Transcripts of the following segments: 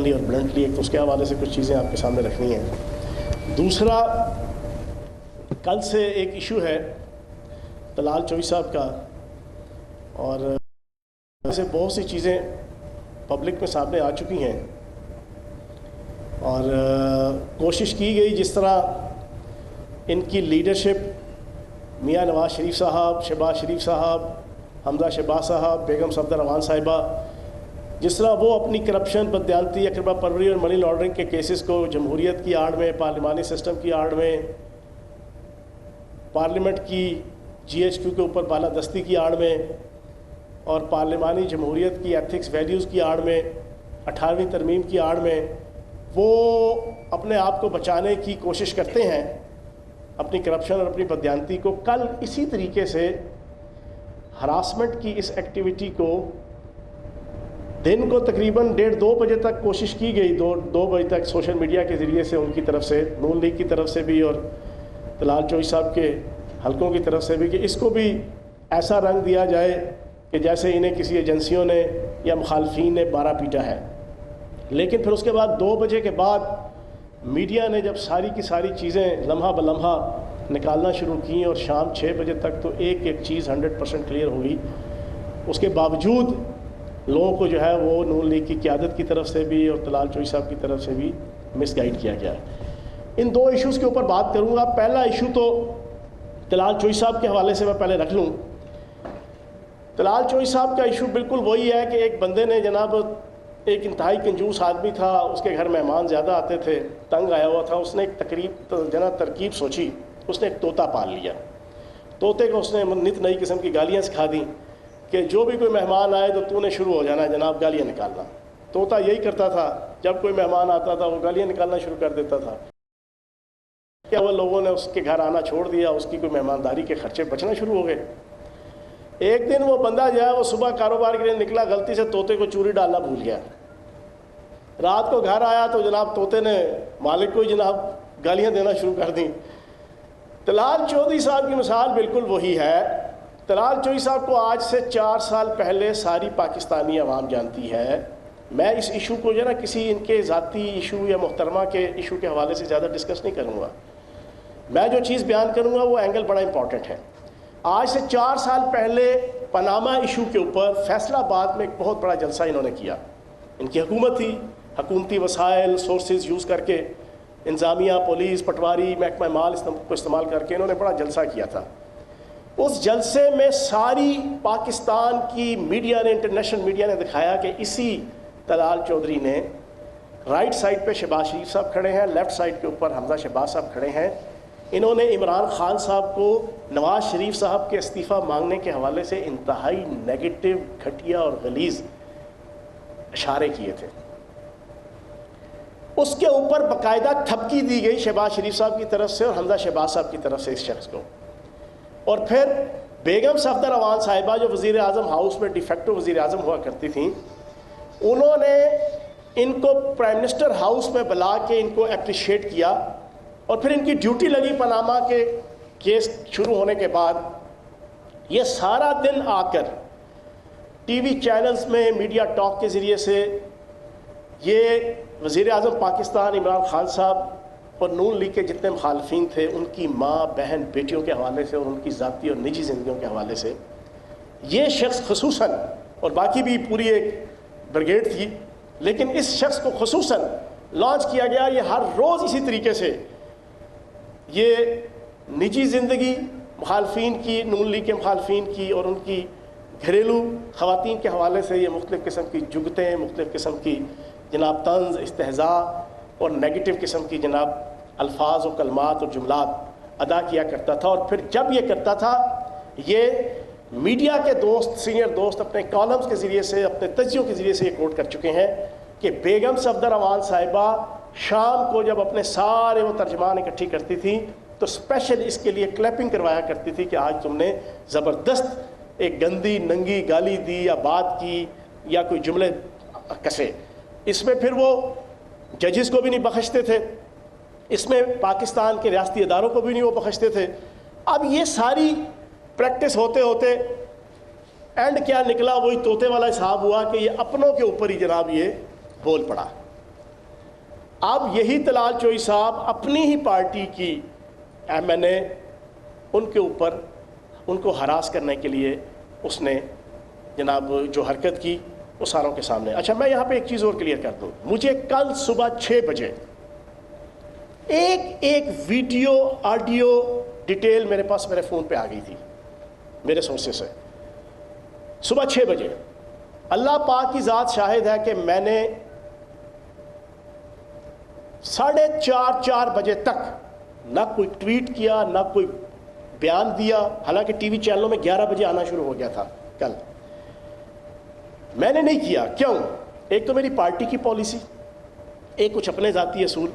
Openly اور bluntly. ایک تو اس کے حوالے سے کچھ چیزیں آپ کے سامنے رکھنی ہیں. دوسرا، کل سے ایک ایشو ہے طلال چوئی صاحب کا، اور ایسے بہت سی چیزیں پبلک میں سامنے آ چکی ہیں، اور کوشش کی گئی جس طرح ان کی لیڈرشپ، میاں نواز شریف صاحب، شہباز شریف صاحب، حمزہ شہباز صاحب، بیگم صفدر امان صاحبہ، جس طرح وہ اپنی کرپشن، بددیانتی، اقربا پروری اور منی لانڈرنگ کے کیسز کو جمہوریت کی آڑ میں، پارلیمانی سسٹم کی آڑ میں، پارلیمنٹ کی جی ایچ کیو کے اوپر بالادستی کی آڑ میں، اور پارلیمانی جمہوریت کی ایتھکس ویلیوز کی آڑ میں، 18ویں ترمیم کی آڑ میں وہ اپنے آپ کو بچانے کی کوشش کرتے ہیں اپنی کرپشن اور اپنی بددیانتی کو. کل اسی طریقے سے ہراسمنٹ کی اس ایکٹیویٹی کو دن کو تقریباً 1:30-2 بجے تک کوشش کی گئی، 2 بجے تک سوشل میڈیا کے ذریعے سے ان کی طرف سے، نون لیگ کی طرف سے بھی اور طلال چوئی صاحب کے حلقوں کی طرف سے بھی، کہ اس کو بھی ایسا رنگ دیا جائے کہ جیسے انہیں کسی ایجنسیوں نے یا مخالفین نے بارہ پیٹا ہے. لیکن پھر اس کے بعد 2 بجے کے بعد میڈیا نے جب ساری کی ساری چیزیں لمحہ بلمحہ نکالنا شروع کیں، اور شام 6 بجے تک تو ایک ایک چیز 100% کلیئر ہو گئی. اس کے باوجود لوگوں کو جو ہے وہ نون لیگ کی قیادت کی طرف سے بھی اور طلال چوئی صاحب کی طرف سے بھی مس گائیڈ کیا گیا ہے. ان 2 ایشوز کے اوپر بات کروں گا. پہلا ایشو تو طلال چوئی صاحب کے حوالے سے میں پہلے رکھ لوں. طلال چوئی صاحب کا ایشو بالکل وہی ہے کہ ایک بندے نے، جناب ایک انتہائی کنجوس آدمی تھا، اس کے گھر مہمان زیادہ آتے تھے، تنگ آیا ہوا تھا، اس نے ایک ترکیب سوچی، اس نے ایک طوطا پال لیا. طوطے کو اس نے نت نئی قسم کی گالیاں سکھا دیں کہ جو بھی کوئی مہمان آئے تو نے شروع ہو جانا ہے جناب گالیاں نکالنا. طوطا یہی کرتا تھا، جب کوئی مہمان آتا تھا وہ گالیاں نکالنا شروع کر دیتا تھا. کیا وہ لوگوں نے اس کے گھر آنا چھوڑ دیا، اس کی کوئی مہمانداری کے خرچے بچنا شروع ہو گئے. ایک دن وہ بندہ جو ہے وہ صبح کاروبار کے لیے نکلا، غلطی سے طوطے کو چوری ڈالنا بھول گیا. رات کو گھر آیا تو جناب طوطے نے مالک کو جناب گالیاں دینا شروع کر دیں. طلال چودھری صاحب کی مثال بالکل وہی ہے. طلال چوئی صاحب کو آج سے 4 سال پہلے ساری پاکستانی عوام جانتی ہے. میں اس ایشو کو جو ہے نا کسی ان کے ذاتی ایشو یا محترمہ کے ایشو کے حوالے سے زیادہ ڈسکس نہیں کروں گا. میں جو چیز بیان کروں گا وہ اینگل بڑا امپورٹنٹ ہے. آج سے 4 سال پہلے پاناما ایشو کے اوپر فیصلہ آباد میں ایک بہت بڑا جلسہ انہوں نے کیا. ان کی حکومت تھی، حکومتی وسائل سورسز یوز کر کے، انتظامیہ، پولیس، پٹواری، محکمہ مال کو استعمال کر کے انہوں نے بڑا جلسہ کیا تھا. اس جلسے میں ساری پاکستان کی میڈیا نے، انٹرنیشنل میڈیا نے دکھایا کہ اسی طلال چودھری نے، رائٹ سائڈ پہ شہباز شریف صاحب کھڑے ہیں، لیفٹ سائڈ کے اوپر حمزہ شہباز صاحب کھڑے ہیں، انہوں نے عمران خان صاحب کو نواز شریف صاحب کے استعفیٰ مانگنے کے حوالے سے انتہائی نیگیٹو، گھٹیا اور غلیظ اشارے کیے تھے. اس کے اوپر باقاعدہ تھپکی دی گئی شہباز شریف صاحب کی طرف سے اور حمزہ شہباز صاحب کی طرف سے اس شخص کو. اور پھر بیگم صفدر امان صاحبہ جو وزیر اعظم ہاؤس میں ڈی فیکٹو وزیر اعظم ہوا کرتی تھیں، انہوں نے ان کو پرائم منسٹر ہاؤس میں بلا کے ان کو اپریشیٹ کیا. اور پھر ان کی ڈیوٹی لگی پاناما کے کیس شروع ہونے کے بعد. یہ سارا دن آ کر ٹی وی چینلز میں میڈیا ٹاک کے ذریعے سے یہ وزیر اعظم پاکستان عمران خان صاحب اور نون لیگ کے جتنے مخالفین تھے، ان کی ماں، بہن، بیٹیوں کے حوالے سے اور ان کی ذاتی اور نجی زندگیوں کے حوالے سے، یہ شخص خصوصاً، اور باقی بھی پوری ایک بریگیڈ تھی، لیکن اس شخص کو خصوصاً لانچ کیا گیا. یہ ہر روز اسی طریقے سے یہ نجی زندگی مخالفین کی، نون لیگ کے مخالفین کی اور ان کی گھریلو خواتین کے حوالے سے یہ مختلف قسم کی جگتیں، مختلف قسم کی جناب طنز، استہزاء اور نیگیٹو قسم کی جناب الفاظ و کلمات اور جملات ادا کیا کرتا تھا. اور پھر جب یہ کرتا تھا، یہ میڈیا کے دوست، سینئر دوست اپنے کالمز کے ذریعے سے، اپنے تجزیوں کے ذریعے سے یہ کوٹ کر چکے ہیں کہ بیگم صفدر امان صاحبہ شام کو جب اپنے سارے وہ ترجمان اکٹھی کرتی تھیں تو اسپیشل اس کے لیے کلیپنگ کروایا کرتی تھی کہ آج تم نے زبردست ایک گندی ننگی گالی دی یا بات کی یا کوئی جملے کسے. اس میں پھر وہ ججز کو بھی نہیں بخشتے تھے، اس میں پاکستان کے ریاستی اداروں کو بھی نہیں وہ بخشتے تھے. اب یہ ساری پریکٹس ہوتے ہوتے اینڈ کیا نکلا؟ وہی طوطے والا حساب ہوا کہ یہ اپنوں کے اوپر ہی جناب یہ بول پڑا. اب یہی طلال چوئی صاحب اپنی ہی پارٹی کی MNA ان کے اوپر ان کو ہراس کرنے کے لیے اس نے جناب جو حرکت کی وہ ساروں کے سامنے. اچھا میں یہاں پہ ایک چیز اور کلیئر کر دوں. مجھے کل صبح 6 بجے ایک ویڈیو آڈیو ڈیٹیل میرے پاس میرے فون پہ آ گئی تھی میرے سورسز سے. صبح 6 بجے اللہ پاک کی ذات شاہد ہے کہ میں نے 4:30 بجے تک نہ کوئی ٹویٹ کیا نہ کوئی بیان دیا. حالانکہ ٹی وی چینلوں میں 11 بجے آنا شروع ہو گیا تھا کل. میں نے نہیں کیا. کیوں؟ ایک تو میری پارٹی کی پالیسی, ایک کچھ اپنے ذاتی اصول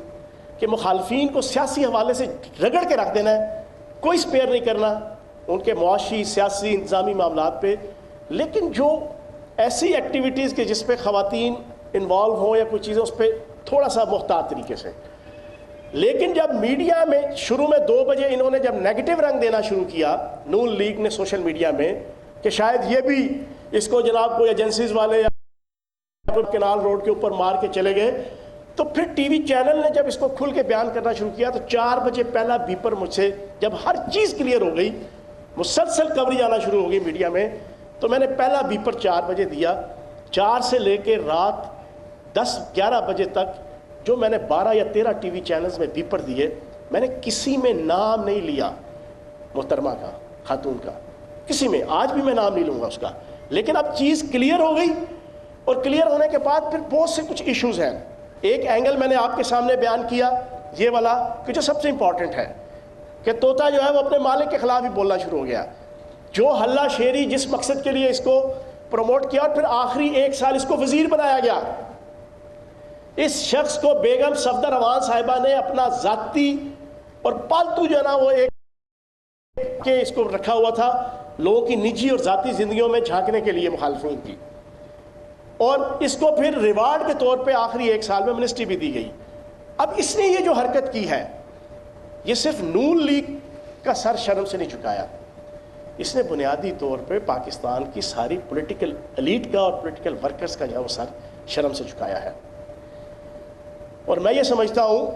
کہ مخالفین کو سیاسی حوالے سے رگڑ کے رکھ دینا ہے, کوئی سپیئر نہیں کرنا ان کے معاشی سیاسی انتظامی معاملات پہ. لیکن جو ایسی ایکٹیویٹیز کہ جس پہ خواتین انوالو ہوں یا کوئی چیزیں, اس پہ تھوڑا سا محتاط طریقے سے. لیکن جب میڈیا میں شروع میں 2 بجے انہوں نے جب نیگیٹو رنگ دینا شروع کیا نون لیگ نے سوشل میڈیا میں کہ شاید یہ بھی اس کو جناب کوئی ایجنسیز والے یا کینال روڈ کے اوپر مار کے چلے گئے, تو پھر ٹی وی چینل نے جب اس کو کھل کے بیان کرنا شروع کیا تو 4 بجے پہلا بیپر مجھ سے جب ہر چیز کلیئر ہو گئی, مسلسل کوریج آنا شروع ہو گئی میڈیا میں, تو میں نے پہلا بیپر 4 بجے دیا. 4 سے لے کے رات 10-11 بجے تک جو میں نے 12 یا 13 ٹی وی چینلز میں بیپر دیے, میں نے کسی میں نام نہیں لیا محترمہ کا, خاتون کا, کسی میں. آج بھی میں نام نہیں لوں گا اس کا. لیکن اب چیز کلیئر ہو گئی, اور کلیئر ہونے کے بعد پھر بہت سے کچھ ایشوز ہیں. ایک اینگل میں نے آپ کے سامنے بیان کیا یہ والا کہ جو سب سے امپورٹنٹ ہے کہ طوطا جو ہے وہ اپنے مالک کے خلاف ہی بولنا شروع ہو گیا. جو حلہ شیری جس مقصد کے لیے اس کو پروموٹ کیا اور پھر آخری 1 سال اس کو وزیر بنایا گیا, اس شخص کو بیگم صفدر روان صاحبہ نے اپنا ذاتی اور پالتو جو ہے نا وہ ایک کہ اس کو رکھا ہوا تھا لوگوں کی نجی اور ذاتی زندگیوں میں جھانکنے کے لیے مخالفین کی, اور اس کو پھر ریوارڈ کے طور پہ آخری 1 سال میں منسٹری بھی دی گئی. اب اس نے یہ جو حرکت کی ہے یہ صرف نون لیگ کا سر شرم سے نہیں جھکایا, اس نے بنیادی طور پہ پاکستان کی ساری پولیٹیکل ایلیٹ کا اور پولیٹیکل ورکرز کا جو ہے وہ سر شرم سے جھکایا ہے. اور میں یہ سمجھتا ہوں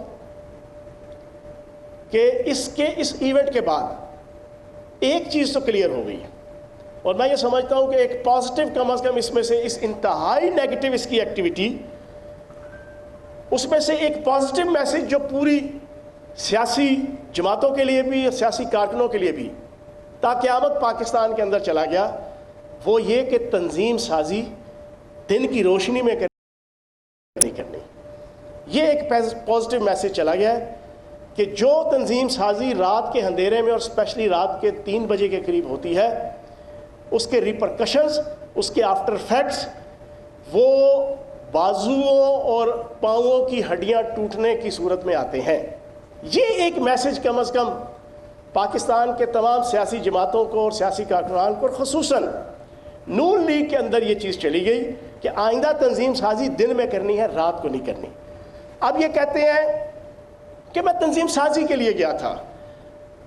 کہ اس ایونٹ کے بعد ایک چیز تو کلیئر ہو گئی, اور میں یہ سمجھتا ہوں کہ ایک پازیٹیو کم از کم اس میں سے اس انتہائی نیگیٹو اس کی ایکٹیویٹی, اس میں سے ایک پازیٹیو میسج جو پوری سیاسی جماعتوں کے لیے بھی اور سیاسی کارکنوں کے لیے بھی تا قیامت پاکستان کے اندر چلا گیا, وہ یہ کہ تنظیم سازی دن کی روشنی میں نہیں کرنی. یہ ایک پازیٹیو میسج چلا گیا ہے کہ جو تنظیم سازی رات کے اندھیرے میں اور اسپیشلی رات کے 3 بجے کے قریب ہوتی ہے اس کے ریپرکشنز, اس کے آفٹر ایفیکٹس وہ بازوؤں اور پاؤں کی ہڈیاں ٹوٹنے کی صورت میں آتے ہیں. یہ ایک میسج کم از کم پاکستان کے تمام سیاسی جماعتوں کو اور سیاسی کارکنان کو, اور خصوصاً نون لیگ کے اندر یہ چیز چلی گئی کہ آئندہ تنظیم سازی دن میں کرنی ہے, رات کو نہیں کرنی. اب یہ کہتے ہیں کہ میں تنظیم سازی کے لیے گیا تھا.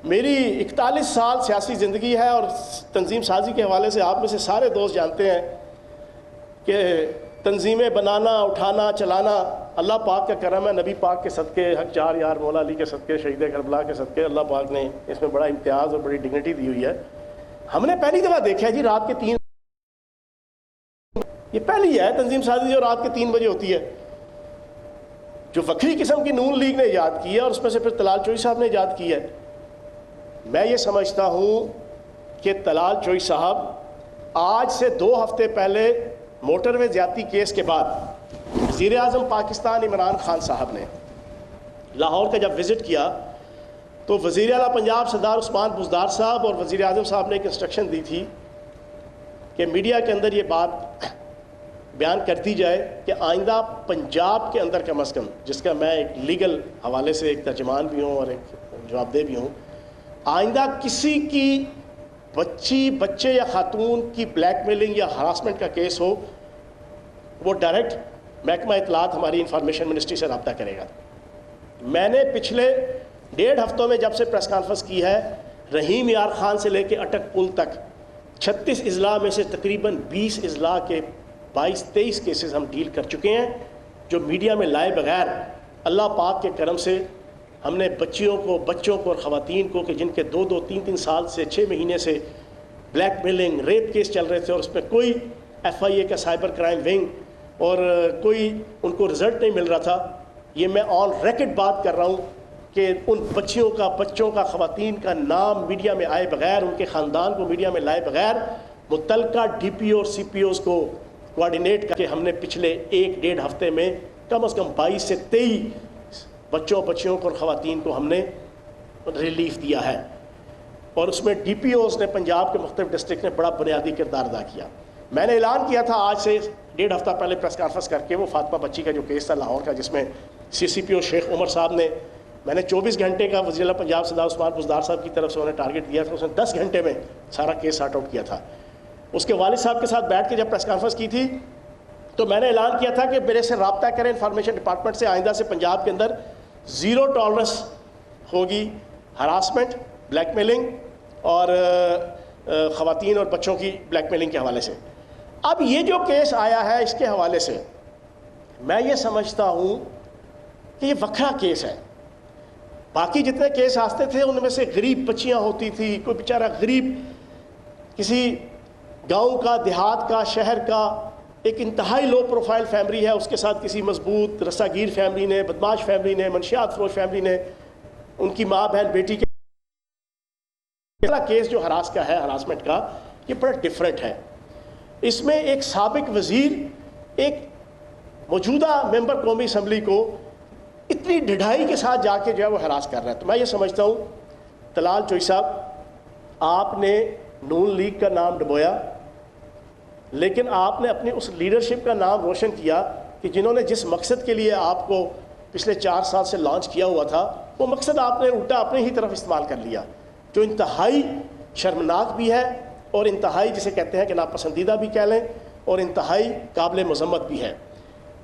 میری 41 سال سیاسی زندگی ہے اور تنظیم سازی کے حوالے سے آپ میں سے سارے دوست جانتے ہیں کہ تنظیمیں بنانا, اٹھانا, چلانا اللہ پاک کا کرم ہے. نبی پاک کے صدقے, حق 4 یار مولا علی کے صدقے, شہید کربلا کے صدقے اللہ پاک نے اس میں بڑا امتیاز اور بڑی ڈگنیٹی دی ہوئی ہے. ہم نے پہلی دفعہ دیکھا ہے جی رات کے 3, یہ پہلی ہے تنظیم سازی جو رات کے 3 بجے ہوتی ہے, جو وکری قسم کی نون لیگ نے ایجاد کی ہے, اور اس میں سے پھر طلال چوئی صاحب نے ایجاد کی ہے. میں یہ سمجھتا ہوں کہ طلال چوئی صاحب آج سے 2 ہفتے پہلے موٹر وے زیادتی کیس کے بعد وزیر اعظم پاکستان عمران خان صاحب نے لاہور کا جب وزٹ کیا تو وزیر اعلیٰ پنجاب سردار عثمان بزدار صاحب اور وزیر اعظم صاحب نے ایک انسٹرکشن دی تھی کہ میڈیا کے اندر یہ بات بیان کر دی جائے کہ آئندہ پنجاب کے اندر کم از کم, جس کا میں ایک لیگل حوالے سے ایک ترجمان بھی ہوں اور ایک جواب دہ بھی ہوں, آئندہ کسی کی بچے یا خاتون کی بلیک میلنگ یا ہراسمنٹ کا کیس ہو وہ ڈائریکٹ محکمہ اطلاعات ہماری انفارمیشن منسٹری سے رابطہ کرے گا. میں نے پچھلے 1.5 ہفتوں میں جب سے پریس کانفرنس کی ہے, رحیم یار خان سے لے کے اٹک پل تک 36 اضلاع میں سے تقریباً 20 اضلاع کے 22-23 کیسز ہم ڈیل کر چکے ہیں جو میڈیا میں لائے بغیر اللہ پاک کے کرم سے ہم نے بچوں کو اور خواتین کو کہ جن کے 2-3 سال سے 6 مہینے سے بلیک میلنگ ریپ کیس چل رہے تھے اور اس میں کوئی FIA کا سائبر کرائم ونگ اور کوئی ان کو رزلٹ نہیں مل رہا تھا، یہ میں آن ریکارڈ بات کر رہا ہوں کہ ان بچوں کا خواتین کا نام میڈیا میں آئے بغیر، ان کے خاندان کو میڈیا میں لائے بغیر متعلقہ DPO اور CPOs کو کوارڈینیٹ کر کے ہم نے پچھلے 1-1.5 ہفتے میں کم از کم 22 سے 23 بچوں کو اور خواتین کو ہم نے ریلیف دیا ہے، اور اس میں DPOs نے پنجاب کے مختلف ڈسٹرکٹ نے بڑا بنیادی کردار ادا کیا۔ میں نے اعلان کیا تھا آج سے 1.5 ہفتہ پہلے پریس کانفرنس کر کے وہ فاطمہ بچی کا جو کیس تھا لاہور کا، جس میں CCPO شیخ عمر صاحب نے، میں نے 24 گھنٹے کا وزیر اعلیٰ پنجاب سردار عثمان بزدار صاحب کی طرف سے انہیں ٹارگٹ دیا تھا، اس نے 10 گھنٹے میں سارا کیس سارٹ آؤٹ کیا تھا۔ اس کے والد صاحب کے ساتھ بیٹھ کے جب پریس کانفرنس کی تھی تو میں نے اعلان کیا تھا کہ میرے سے رابطہ کریں انفارمیشن ڈپارٹمنٹ سے، آئندہ سے پنجاب کے اندر 0 ٹالرنس ہوگی ہراسمنٹ، بلیک میلنگ اور خواتین اور بچوں کی بلیک میلنگ کے حوالے سے۔ اب یہ جو کیس آیا ہے اس کے حوالے سے میں یہ سمجھتا ہوں کہ یہ وکھرا کیس ہے۔ باقی جتنے کیس آتے تھے ان میں سے غریب بچیاں ہوتی تھی، کوئی بیچارہ غریب کسی گاؤں کا، دیہات کا، شہر کا ایک انتہائی لو پروفائل فیملی ہے، اس کے ساتھ کسی مضبوط رسا گیر فیملی نے، بدماش فیملی نے، منشیات فروش فیملی نے، ان کی ماں بہن بیٹی کے کیس جو ہراس کا ہے، ہراسمنٹ کا، یہ بڑا ڈیفرنٹ ہے۔ اس میں ایک سابق وزیر ایک موجودہ ممبر قومی اسمبلی کو اتنی ڈھڑائی کے ساتھ جا کے جو ہے وہ ہراس کر رہا ہے۔ تو میں یہ سمجھتا ہوں طلال چوئی صاحب، آپ نے نون لیگ کا نام ڈبویا، لیکن آپ نے اپنی اس لیڈرشپ کا نام روشن کیا کہ جنہوں نے جس مقصد کے لیے آپ کو پچھلے 4 سال سے لانچ کیا ہوا تھا، وہ مقصد آپ نے الٹا اپنے ہی طرف استعمال کر لیا، جو انتہائی شرمناک بھی ہے اور انتہائی جسے کہتے ہیں کہ ناپسندیدہ بھی کہہ لیں اور انتہائی قابل مذمت بھی ہے۔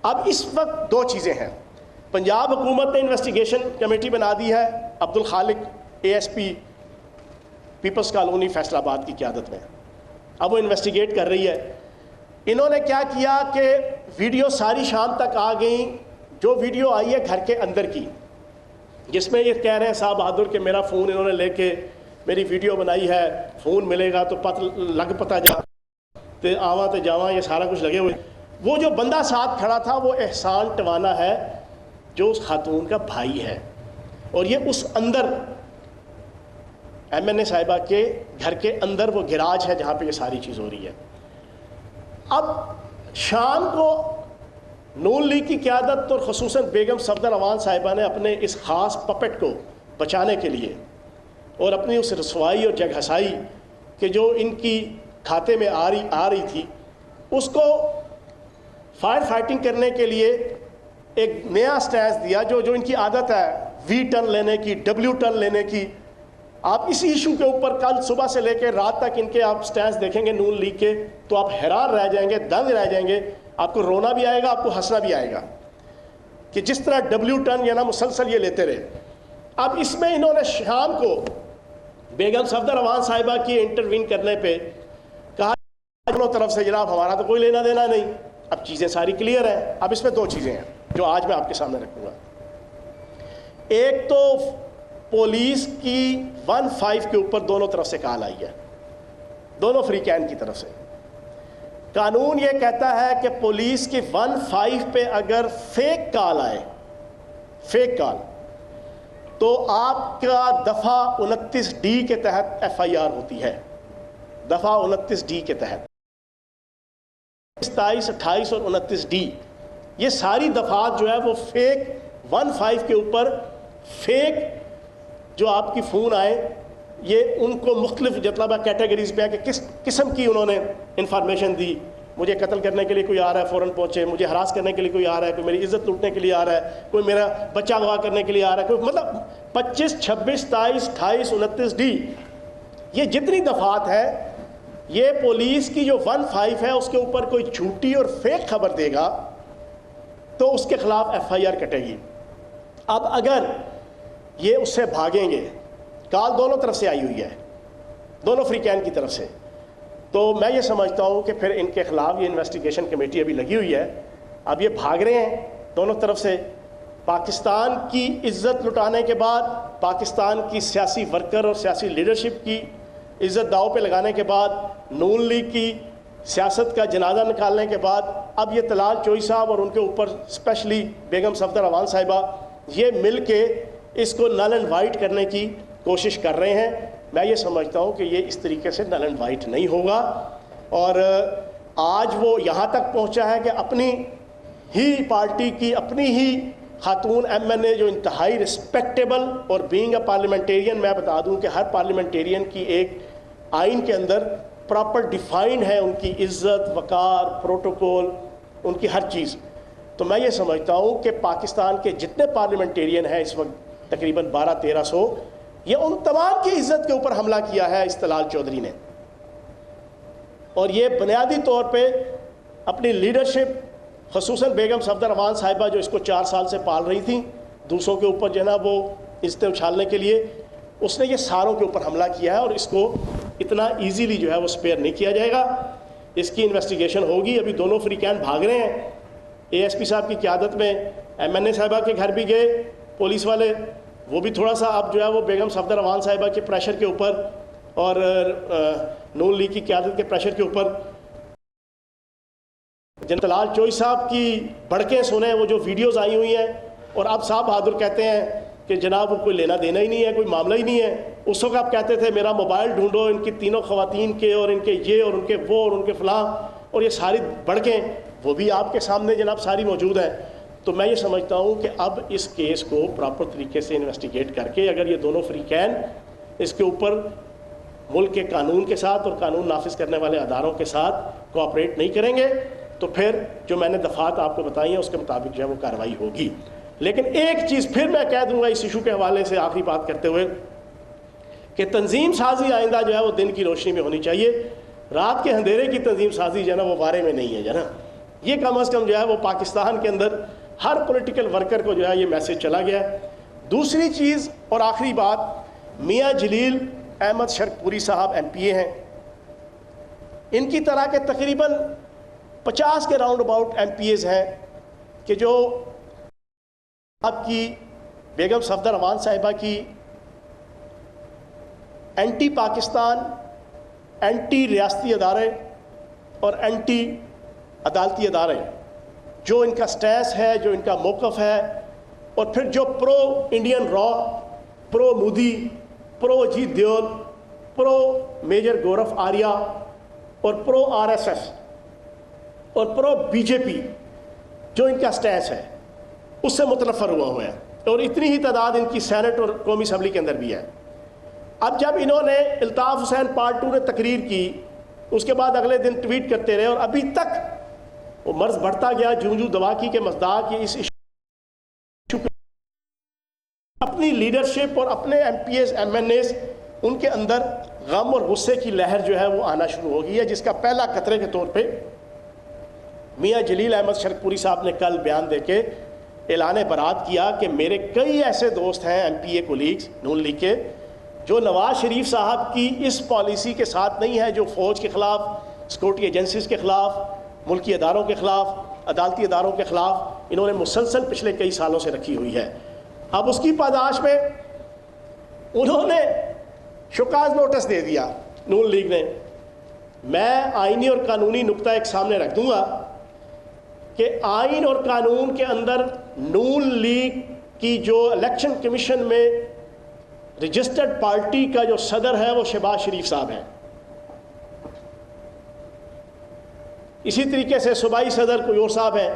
اب اس وقت 2 چیزیں ہیں۔ پنجاب حکومت نے انویسٹیگیشن کمیٹی بنا دی ہے Abdul Khaliq ASP Peoples colony Faisal آباد کی قیادت میں، اب وہ انویسٹیگیٹ کر رہی ہے۔ انہوں نے کیا کیا کہ ویڈیو ساری شام تک آ گئیں، جو ویڈیو آئی ہے گھر کے اندر کی، جس میں یہ کہہ رہے ہیں صاحب بہادر کہ میرا فون انہوں نے لے کے میری ویڈیو بنائی ہے، فون ملے گا تو پتہ جا تے آواں تے جاواں، یہ سارا کچھ لگے ہوئے۔ وہ جو بندہ ساتھ کھڑا تھا وہ احسان ٹوانا ہے، جو اس خاتون کا بھائی ہے، اور یہ اس اندر MNA صاحبہ کے گھر کے اندر وہ گراج ہے جہاں پہ یہ ساری چیز ہو رہی ہے۔ اب شام کو نون لیگ کی قیادت اور خصوصاً بیگم صفدر امان صاحبہ نے اپنے اس خاص پپٹ کو بچانے کے لیے اور اپنی اس رسوائی اور جگ ہسائی کہ جو ان کی کھاتے میں آ رہی تھی، اس کو فائٹنگ کرنے کے لیے ایک نیا سٹینس دیا جو ان کی عادت ہے، V ٹرن لینے کی، W ٹرن لینے کی۔ آپ اسی ایشو کے اوپر کل صبح سے لے کے رات تک ان کے آپ سٹینس دیکھیں گے نون لیگ کے، تو آپ حیران رہ جائیں گے، دنگ رہ جائیں گے، آپ کو رونا بھی آئے گا، آپ کو ہنسنا بھی آئے گا کہ جس طرح W ٹرن یا نا مسلسل یہ لیتے رہے۔ اب اس میں انہوں نے شام کو بیگم صفدر امان صاحبہ کی انٹروین کرنے پہ کہا دونوں طرف سے جناب ہمارا تو کوئی لینا دینا نہیں۔ اب چیزیں ساری کلیئر ہیں۔ اب اس میں 2 چیزیں ہیں جو آج میں آپ کے سامنے رکھوں گا۔ ایک تو پولیس کی 1-5 کے اوپر دونوں طرف سے کال آئی ہے، دونوں فری کین کی طرف سے۔ قانون یہ کہتا ہے کہ پولیس کی 1-5 پہ اگر فیک کال آئے، فیک کال، تو آپ کا دفعہ 29D کے تحت FIR ہوتی ہے، دفعہ 29D کے تحت 27, 28 اور 29D، یہ ساری دفعات جو ہے وہ فیک 1-5 کے اوپر فیک جو آپ کی فون آئے، یہ ان کو مختلف جتلابہ کیٹیگریز پہ ہے کہ کس قسم کی انہوں نے انفارمیشن دی۔ مجھے قتل کرنے کے لیے کوئی آ رہا ہے فوراً پہنچے، مجھے ہراس کرنے کے لیے کوئی آ رہا ہے، کوئی میری عزت لوٹنے کے لیے آ رہا ہے، کوئی میرا بچہ اغوا کرنے کے لیے آ رہا ہے، کوئی مطلب 25, 26, 27, 28, 29D، یہ جتنی دفعات ہے، یہ پولیس کی جو 1-5 ہے اس کے اوپر کوئی جھوٹی اور فیک خبر دے گا تو اس کے خلاف FIR کٹے گی۔ اب اگر یہ اس سے بھاگیں گے، کال دونوں طرف سے آئی ہوئی ہے، دونوں فری کین کی طرف سے، تو میں یہ سمجھتا ہوں کہ پھر ان کے خلاف یہ انویسٹیگیشن کمیٹی ابھی لگی ہوئی ہے، اب یہ بھاگ رہے ہیں دونوں طرف سے، پاکستان کی عزت لٹانے کے بعد، پاکستان کی سیاسی ورکر اور سیاسی لیڈرشپ کی عزت داؤ پہ لگانے کے بعد، نون لیگ کی سیاست کا جنازہ نکالنے کے بعد، اب یہ طلال چوئی صاحب اور ان کے اوپر اسپیشلی بیگم صفدر امان صاحبہ یہ مل کے اس کو نل اینڈ وائٹ کرنے کی کوشش کر رہے ہیں. میں یہ سمجھتا ہوں کہ یہ اس طریقے سے نل اینڈ وائٹ نہیں ہوگا. اور آج وہ یہاں تک پہنچا ہے کہ اپنی ہی پارٹی کی اپنی ہی خاتون ایم این اے جو انتہائی رسپیکٹیبل اور بینگ اے پارلیمنٹیرین، میں بتا دوں کہ ہر پارلیمنٹیرین کی ایک آئین کے اندر پراپر ڈیفائنڈ ہے ان کی عزت، وقار، پروٹوکول، ان کی ہر چیز. تو میں یہ سمجھتا ہوں کہ پاکستان کے جتنے پارلیمنٹیرین ہیں اس وقت تقریباً 1200-1300، یہ ان تمام کی عزت کے اوپر حملہ کیا ہے اس طلال چودھری نے. اور یہ بنیادی طور پہ اپنی لیڈرشپ، خصوصاً بیگم صفدر امان صاحبہ جو اس کو 4 سال سے پال رہی تھیں دوسروں کے اوپر جو ہے نا وہ عزتیں اچھالنے کے لیے، اس نے یہ ساروں کے اوپر حملہ کیا ہے اور اس کو اتنا ایزیلی جو ہے وہ سپیئر نہیں کیا جائے گا. اس کی انویسٹیگیشن ہوگی. ابھی دونوں فریقین بھاگ رہے ہیں. اے ایس پی صاحب کی قیادت میں ایم این اے صاحبہ کے گھر بھی گئے پولیس والے، وہ بھی تھوڑا سا اب جو ہے وہ بیگم صفدر امان صاحبہ کے پریشر کے اوپر اور نون لیگ کی قیادت کے پریشر کے اوپر. جنرل طلال چوئی صاحب کی بڑکیں سنیں، وہ جو ویڈیوز آئی ہوئی ہیں، اور اب صاحب بہادر کہتے ہیں کہ جناب وہ کوئی لینا دینا ہی نہیں ہے، کوئی معاملہ ہی نہیں ہے. اس وقت آپ کہتے تھے میرا موبائل ڈھونڈو ان کی تینوں خواتین کے اور ان کے یہ اور ان کے وہ اور ان کے فلاں، اور یہ ساری بڑکیں وہ بھی آپ کے سامنے جناب ساری موجود ہیں. تو میں یہ سمجھتا ہوں کہ اب اس کیس کو پراپر طریقے سے انویسٹیگیٹ کر کے اگر یہ دونوں فریقین اس کے اوپر ملک کے قانون کے ساتھ اور قانون نافذ کرنے والے اداروں کے ساتھ کوآپریٹ نہیں کریں گے تو پھر جو میں نے دفعات آپ کو بتائی ہیں اس کے مطابق جو ہے وہ کارروائی ہوگی. لیکن ایک چیز پھر میں کہہ دوں گا اس ایشو کے حوالے سے آخری بات کرتے ہوئے کہ تنظیم سازی آئندہ جو ہے وہ دن کی روشنی میں ہونی چاہیے. رات کے اندھیرے کی تنظیم سازی جو ہے نا وہ بارے میں نہیں ہے جو ہے نا. یہ کم از کم جو ہے وہ پاکستان کے اندر ہر پولیٹیکل ورکر کو جو ہے یہ میسج چلا گیا ہے. دوسری چیز اور آخری بات، میاں جلیل احمد شرک پوری صاحب ایم پی اے ہیں. ان کی طرح کے تقریباً 50 کے round about MPs ہیں کہ جو آپ کی بیگم صفدر امان صاحبہ کی اینٹی پاکستان، اینٹی ریاستی ادارے اور اینٹی عدالتی ادارے جو ان کا سٹیس ہے، جو ان کا موقف ہے، اور پھر جو پرو انڈین را، پرو مودی، پرو اجیت دیول، پرو میجر گورف آریہ اور پرو آر ایس ایس اور پرو بی جے پی جو ان کا سٹیس ہے اس سے متنفر ہوا ہوا ہے. اور اتنی ہی تعداد ان کی سینٹ اور قومی اسمبلی کے اندر بھی ہے. اب جب انہوں نے الطاف حسین پارٹ 2 نے تقریر کی، اس کے بعد اگلے دن ٹویٹ کرتے رہے اور ابھی تک وہ مرض بڑھتا گیا. جوں دوا کی کے مزداق اس ایشو اپنی لیڈرشپ اور اپنے MPs, MNAs, ان کے اندر غم اور غصے کی لہر جو ہے وہ آنا شروع ہو گئی ہے، جس کا پہلا قطرے کے طور پہ میاں جلیل احمد شرک پوری صاحب نے کل بیان دے کے اعلان برات کیا کہ میرے کئی ایسے دوست ہیں ایم پی اے کولیگز نون لیگ کے جو نواز شریف صاحب کی اس پالیسی کے ساتھ نہیں ہے، جو فوج کے خلاف، سیکورٹی ایجنسیز کے خلاف، ملکی اداروں کے خلاف، عدالتی اداروں کے خلاف انہوں نے مسلسل پچھلے کئی سالوں سے رکھی ہوئی ہے. اب اس کی پاداش میں انہوں نے شکاز نوٹس دے دیا نون لیگ نے. میں آئینی اور قانونی نقطہ ایک سامنے رکھ دوں گا کہ آئین اور قانون کے اندر نون لیگ کی جو الیکشن کمیشن میں رجسٹرڈ پارٹی کا جو صدر ہے وہ شہباز شریف صاحب ہیں. اسی طریقے سے صوبائی صدر کوئی اور صاحب ہیں.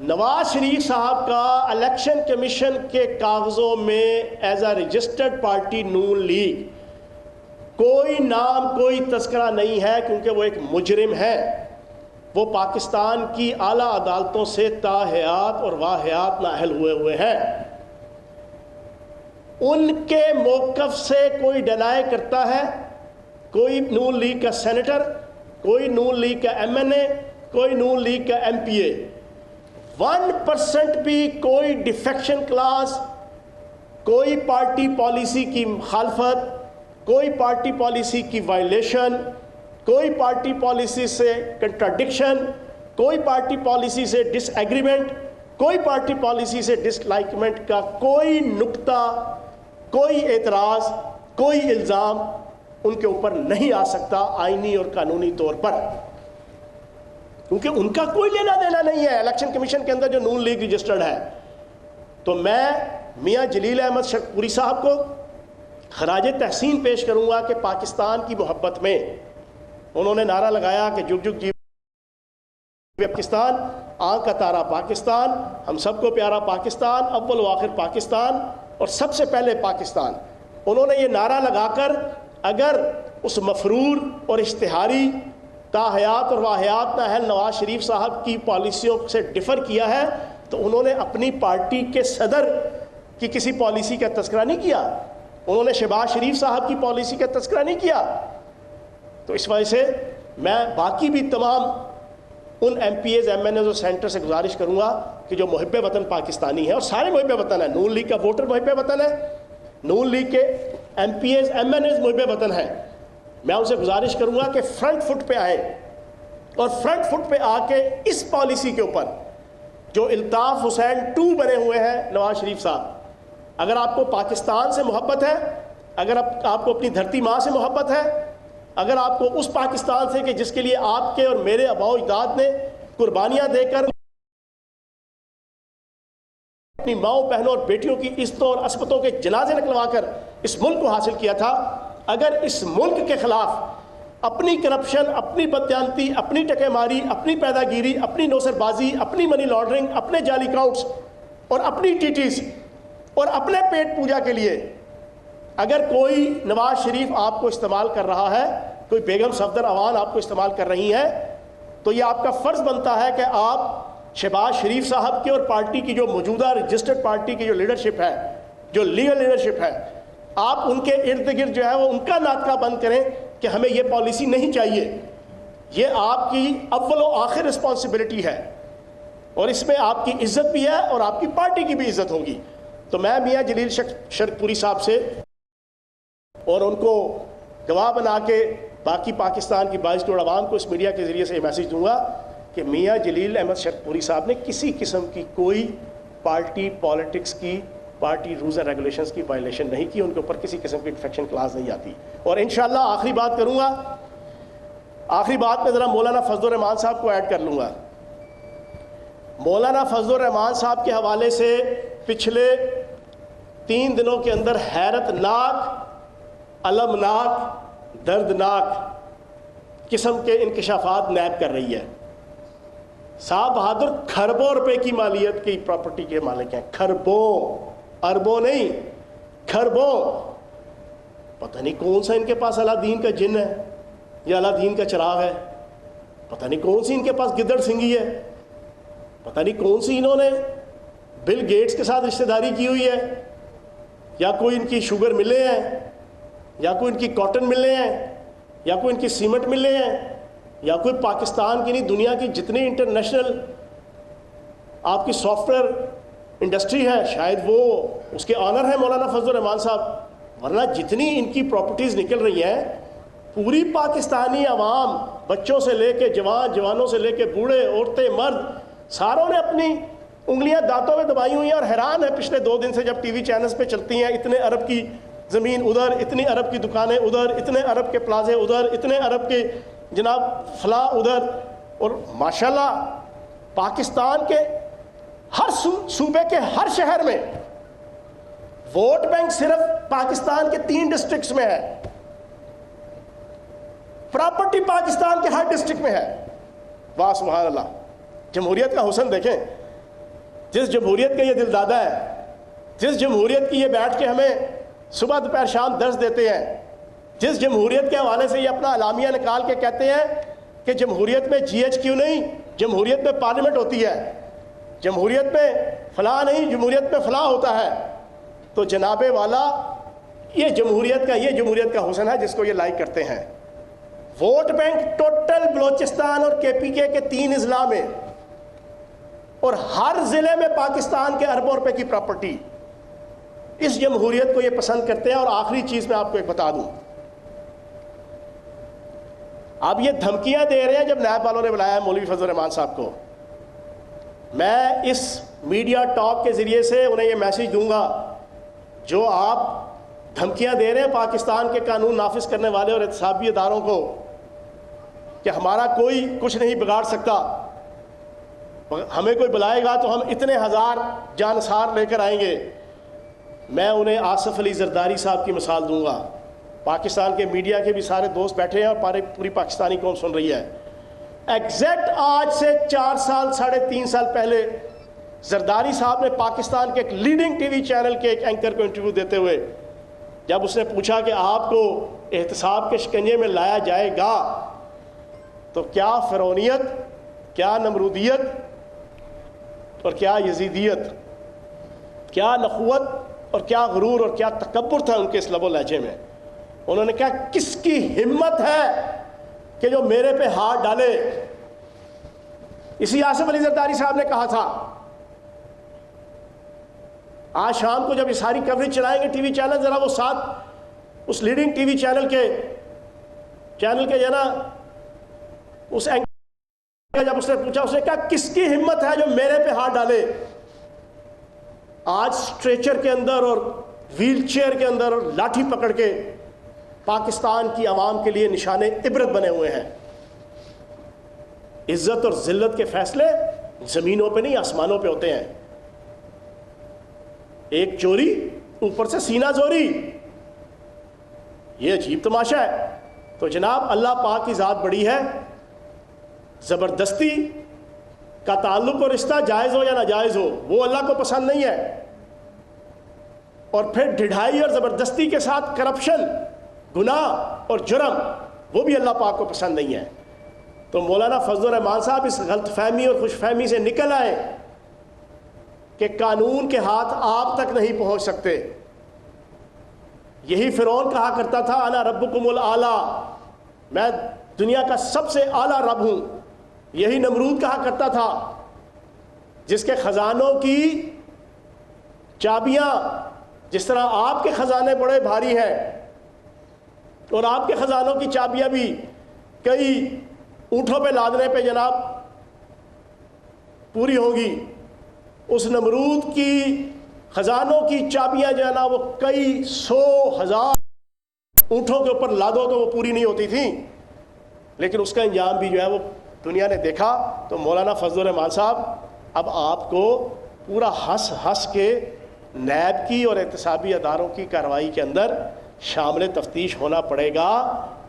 نواز شریف صاحب کا الیکشن کمیشن کے کاغذوں میں as a registered party Noon League کوئی نام، کوئی تذکرہ نہیں ہے، کیونکہ وہ ایک مجرم ہے. وہ پاکستان کی اعلیٰ عدالتوں سے تاحیات اور واحیات نااہل ہوئے ہیں. ان کے موقف سے کوئی ڈینائی کرتا ہے، کوئی نون لیگ کا سینیٹر، کوئی نون لیگ کا ایم این اے، کوئی نون لیگ کا ایم پی اے، 1% بھی کوئی ڈیفیکشن کلاس، کوئی پارٹی پالیسی کی مخالفت، کوئی پارٹی پالیسی کی وائلیشن، کوئی پارٹی پالیسی سے کنٹراڈکشن، کوئی پارٹی پالیسی سے ڈس ایگریمنٹ، کوئی پارٹی پالیسی سے ڈس لائکمنٹ کا کوئی نقطہ، کوئی اعتراض، کوئی الزام ان کے اوپر نہیں آ سکتا آئینی اور قانونی طور پر، کیونکہ ان کا کوئی لینا دینا نہیں ہے الیکشن کمیشن کے اندر جو نون لیگ رجسٹرڈ ہے۔ تو میں میاں جلیل احمد شرکپوری صاحب کو خراج تحسین پیش کروں گا کہ پاکستان کی محبت میں انہوں نے نعرہ لگایا کہ جگ جگ جی پاکستان، آنکھ کا تارا پاکستان، ہم سب کو پیارا پاکستان، اول و آخر پاکستان اور سب سے پہلے پاکستان۔ انہوں نے یہ نعرہ لگا کر اگر اس مفرور اور اشتہاری تاحیات اور واحیات نااہل نواز شریف صاحب کی پالیسیوں سے ڈفر کیا ہے تو انہوں نے اپنی پارٹی کے صدر کی کسی پالیسی کا تذکرہ نہیں کیا، انہوں نے شہباز شریف صاحب کی پالیسی کا تذکرہ نہیں کیا۔ تو اس وجہ سے میں باقی بھی تمام ان MPs, MNAs اور سینٹر سے گزارش کروں گا کہ جو محب وطن پاکستانی ہیں، اور سارے محب وطن ہیں، نون لیگ کا ووٹر محب وطن ہے، نون لیگ کے MPs, MNAs محب وطن ہیں، میں ان سے گزارش کروں گا کہ فرنٹ فٹ پہ آئیں اور فرنٹ فٹ پہ آ کے اس پالیسی کے اوپر جو الطاف حسین 2 بنے ہوئے ہیں نواز شریف صاحب، اگر آپ کو پاکستان سے محبت ہے، اگر آپ کو اپنی دھرتی ماں سے محبت ہے، اگر آپ کو اس پاکستان سے کہ جس کے لیے آپ کے اور میرے آباء و اجداد نے قربانیاں دے کر اپنی ماؤں، بہنوں اور بیٹیوں کی عزتوں اور عصمتوں کے جنازے نکلوا کر اس ملک کو حاصل کیا تھا، اگر اس ملک کے خلاف اپنی کرپشن، اپنی بددیانتی، اپنی ٹکے ماری، اپنی پیدا گیری، اپنی نوسر بازی، اپنی منی لانڈرنگ، اپنے جعلی اکاؤنٹس اور اپنی ٹیٹیز اور اپنے پیٹ پوجا کے لیے اگر کوئی نواز شریف آپ کو استعمال کر رہا ہے، کوئی بیگم صفدر اوان آپ کو استعمال کر رہی ہیں، تو یہ آپ کا فرض بنتا ہے کہ آپ شہباز شریف صاحب کی اور پارٹی کی جو موجودہ رجسٹرڈ پارٹی کی جو لیڈرشپ ہے، جو لیگل لیڈرشپ ہے، آپ ان کے ارد گرد جو ہے وہ ان کا ناطقہ بند کریں کہ ہمیں یہ پالیسی نہیں چاہیے۔ یہ آپ کی اول و آخر رسپانسبلٹی ہے اور اس میں آپ کی عزت بھی ہے اور آپ کی پارٹی کی بھی عزت ہوگی۔ تو میں میاں جلیل شرکپوری صاحب سے اور ان کو گواہ بنا کے باقی پاکستان کی 22 کروڑ عوام کو اس میڈیا کے ذریعے سے یہ میسیج دوں گا کہ میاں جلیل احمد شرکپوری صاحب نے کسی قسم کی کوئی پارٹی پالیٹکس کی، پارٹی رولز اینڈ ریگولیشنز کی وائلیشن نہیں کی، ان کے اوپر کسی قسم کی انفیکشن کلاس نہیں آتی۔ اور انشاءاللہ آخری بات کروں گا، آخری بات میں ذرا مولانا فضل الرحمان صاحب کو ایڈ کر لوں گا۔ مولانا فضل الرحمان صاحب کے حوالے سے پچھلے 3 دنوں کے اندر حیرت ناک، المناک، دردناک قسم کے انکشافات نیب کر رہی ہے۔ صاحب بہادر کھربوں روپے کی مالیت کی پراپرٹی کے مالک ہیں، کھربوں، اربوں نہیں، کھربوں۔ پتہ نہیں کون سا ان کے پاس اللہ دین کا جن ہے یا اللہ دین کا چراغ ہے، پتہ نہیں کون سی ان کے پاس گدڑ سنگھی ہے، پتہ نہیں کون سی انہوں نے بل گیٹس کے ساتھ رشتہ داری کی ہوئی ہے، یا کوئی ان کی شوگر ملیں ہیں، یا کوئی ان کی کاٹن ملیں ہیں، یا کوئی ان کی سیمنٹ ملیں ہیں، یا کوئی پاکستان کی نہیں دنیا کی جتنی انٹرنیشنل آپ کی سافٹ ویئر انڈسٹری ہے شاید وہ اس کے آنر ہیں مولانا فضل الرحمان صاحب، ورنہ جتنی ان کی پراپرٹیز نکل رہی ہیں پوری پاکستانی عوام، بچوں سے لے کے جوان، جوانوں سے لے کے بوڑھے، عورتیں، مرد، ساروں نے اپنی انگلیاں دانتوں میں دبائی ہوئی ہیں اور حیران ہے پچھلے 2 دن سے جب ٹی وی چینلز پہ چلتی ہیں، اتنے ارب کی زمین ادھر، اتنی ارب کی دکانیں ادھر، اتنے ارب کے پلازے ادھر، اتنے ارب کے جناب فلاں ادھر، اور ماشاءاللہ پاکستان کے ہر صوبے کے ہر شہر میں ووٹ بینک صرف پاکستان کے 3 ڈسٹرکٹس میں ہے، پراپرٹی پاکستان کے ہر ڈسٹرکٹ میں ہے۔ واہ سبحان اللہ، جمہوریت کا حسن دیکھیں، جس جمہوریت کا یہ دل دادا ہے، جس جمہوریت کی یہ بیٹھ کے ہمیں صبح دوپہر شام درس دیتے ہیں، جس جمہوریت کے حوالے سے یہ اپنا اعلامیہ نکال کے کہتے ہیں کہ جمہوریت میں جی ایچ کیو نہیں، جمہوریت میں پارلیمنٹ ہوتی ہے، جمہوریت میں فلاں نہیں، جمہوریت میں فلاں ہوتا ہے، تو جناب والا یہ جمہوریت کا حسن ہے جس کو یہ لائک کرتے ہیں۔ ووٹ بینک ٹوٹل بلوچستان اور کے پی کے 3 اضلاع میں، اور ہر ضلع میں پاکستان کے اربوں روپے کی پراپرٹی، اس جمہوریت کو یہ پسند کرتے ہیں۔ اور آخری چیز میں آپ کو ایک بتا دوں، آپ یہ دھمکیاں دے رہے ہیں، جب نیب والوں نے بلایا ہے مولوی فضل الرحمان صاحب کو، میں اس میڈیا ٹاک کے ذریعے سے انہیں یہ میسیج دوں گا، جو آپ دھمکیاں دے رہے ہیں پاکستان کے قانون نافذ کرنے والے اور احتسابی اداروں کو کہ ہمارا کوئی کچھ نہیں بگاڑ سکتا، ہمیں کوئی بلائے گا تو ہم اتنے ہزار جانثار لے کر آئیں گے، میں انہیں آصف علی زرداری صاحب کی مثال دوں گا۔ پاکستان کے میڈیا کے بھی سارے دوست بیٹھے ہیں اور پوری پاکستانی قوم سن رہی ہے۔ ایگزیکٹ آج سے 4 سال 3.5 سال پہلے زرداری صاحب نے پاکستان کے ایک لیڈنگ ٹی وی چینل کے ایک اینکر کو انٹرویو دیتے ہوئے جب اس نے پوچھا کہ آپ کو احتساب کے شکنجے میں لایا جائے گا تو کیا فرعونیت، کیا نمرودیت اور کیا یزیدیت، کیا نخوت اور کیا غرور اور کیا تکبر تھا ان کے اس لب و لہجے میں۔ انہوں نے کہا کس کی ہمت ہے کہ جو میرے پہ ہاتھ ڈالے۔ اسی آصف علی زرداری صاحب نے کہا تھا، آج شام کو جب یہ ساری کوریج چلائیں گے ٹی وی چینل، ذرا وہ ساتھ اس لیڈنگ ٹی وی چینل کے جو نا اس اینکر جب اس نے پوچھا، اس نے کہا کس کی ہمت ہے جو میرے پہ ہاتھ ڈالے۔ آج اسٹریچر کے اندر اور ویل چیئر کے اندر اور لاٹھی پکڑ کے پاکستان کی عوام کے لیے نشان عبرت بنے ہوئے ہیں۔ عزت اور ذلت کے فیصلے زمینوں پہ نہیں آسمانوں پہ ہوتے ہیں۔ ایک چوری اوپر سے سینہ زوری، یہ عجیب تماشا ہے۔ تو جناب اللہ پاک کی ذات بڑی ہے، زبردستی کا تعلق اور رشتہ جائز ہو یا ناجائز ہو وہ اللہ کو پسند نہیں ہے، اور پھر ڈھڑائی اور زبردستی کے ساتھ کرپشن، گناہ اور جرم وہ بھی اللہ پاک کو پسند نہیں ہے۔ تو مولانا فضل الرحمان صاحب اس غلط فہمی اور خوش فہمی سے نکل آئے کہ قانون کے ہاتھ آپ تک نہیں پہنچ سکتے۔ یہی فرعون کہا کرتا تھا انا ربکم الاعلی، میں دنیا کا سب سے اعلیٰ رب ہوں۔ یہی نمرود کہا کرتا تھا جس کے خزانوں کی چابیاں، جس طرح آپ کے خزانے بڑے بھاری ہیں اور آپ کے خزانوں کی چابیاں بھی کئی اونٹوں پہ لادنے پہ جناب پوری ہوگی، اس نمرود کی خزانوں کی چابیاں جو ہے نا وہ کئی 100,000 اونٹوں کے اوپر لادو تو وہ پوری نہیں ہوتی تھیں، لیکن اس کا انجام بھی جو ہے وہ دنیا نے دیکھا۔ تو مولانا فضل الرحمان صاحب اب آپ کو پورا ہنس ہنس کے نیب کی اور احتسابی اداروں کی کارروائی کے اندر شامل تفتیش ہونا پڑے گا،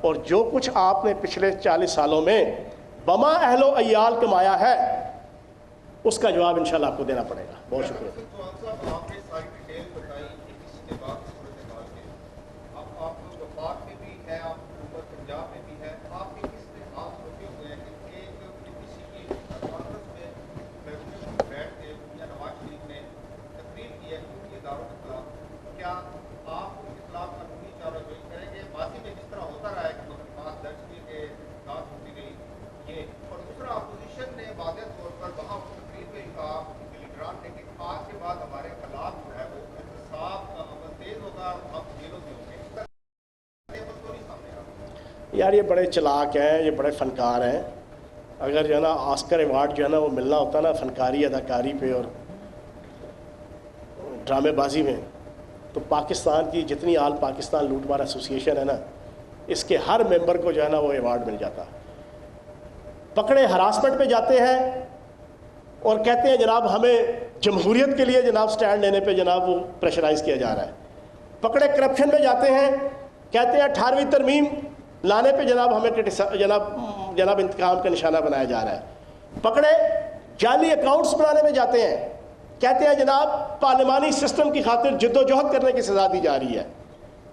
اور جو کچھ آپ نے پچھلے 40 سالوں میں بما اہل و عیال کمایا ہے اس کا جواب انشاءاللہ آپ کو دینا پڑے گا۔ بہت شکریہ۔ یار یہ بڑے چلاک ہیں، یہ بڑے فنکار ہیں۔ اگر جو ہے نا آسکر ایوارڈ جو ہے نا وہ ملنا ہوتا نا فنکاری، اداکاری پہ اور ڈرامے بازی میں، تو پاکستان کی جتنی آل پاکستان لوٹ مار ایسوسیشن ہے نا اس کے ہر ممبر کو جو ہے نا وہ ایوارڈ مل جاتا۔ پکڑے ہراسمنٹ پہ جاتے ہیں اور کہتے ہیں جناب ہمیں جمہوریت کے لیے جناب سٹینڈ لینے پہ جناب وہ پریشرائز کیا جا رہا ہے۔ پکڑے کرپشن میں جاتے ہیں، کہتے ہیں 18ویں ترمیم لانے پہ جناب ہمیں جناب انتقام کا نشانہ بنایا جا رہا ہے۔ پکڑے جعلی اکاؤنٹس بنانے میں جاتے ہیں، کہتے ہیں جناب پارلیمانی سسٹم کی خاطر جد و جہد کرنے کی سزا دی جا رہی ہے۔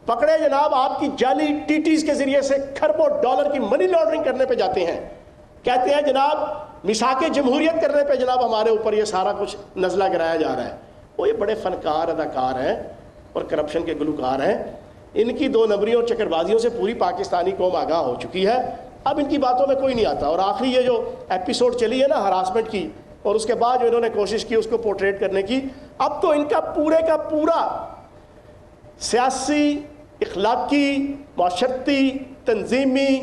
پکڑے جناب آپ کی جعلی ٹیٹیز کے ذریعے سے کھربوں ڈالر کی منی لانڈرنگ کرنے پہ جاتے ہیں، کہتے ہیں جناب میثاق جمہوریت کرنے پہ جناب ہمارے اوپر یہ سارا کچھ نزلہ گرایا جا رہا ہے۔ وہ یہ بڑے فنکار، اداکار ہیں اور کرپشن کے گلوکار ہیں۔ ان کی 2 نمبریوں اور چکر بازیوں سے پوری پاکستانی قوم آگاہ ہو چکی ہے، اب ان کی باتوں میں کوئی نہیں آتا۔ اور آخری یہ جو ایپیسوڈ چلی ہے نا ہراسمنٹ کی، اور اس کے بعد جو انہوں نے کوشش کی اس کو پورٹریٹ کرنے کی، اب تو ان کا پورے کا پورا سیاسی، اخلاقی، معاشرتی، تنظیمی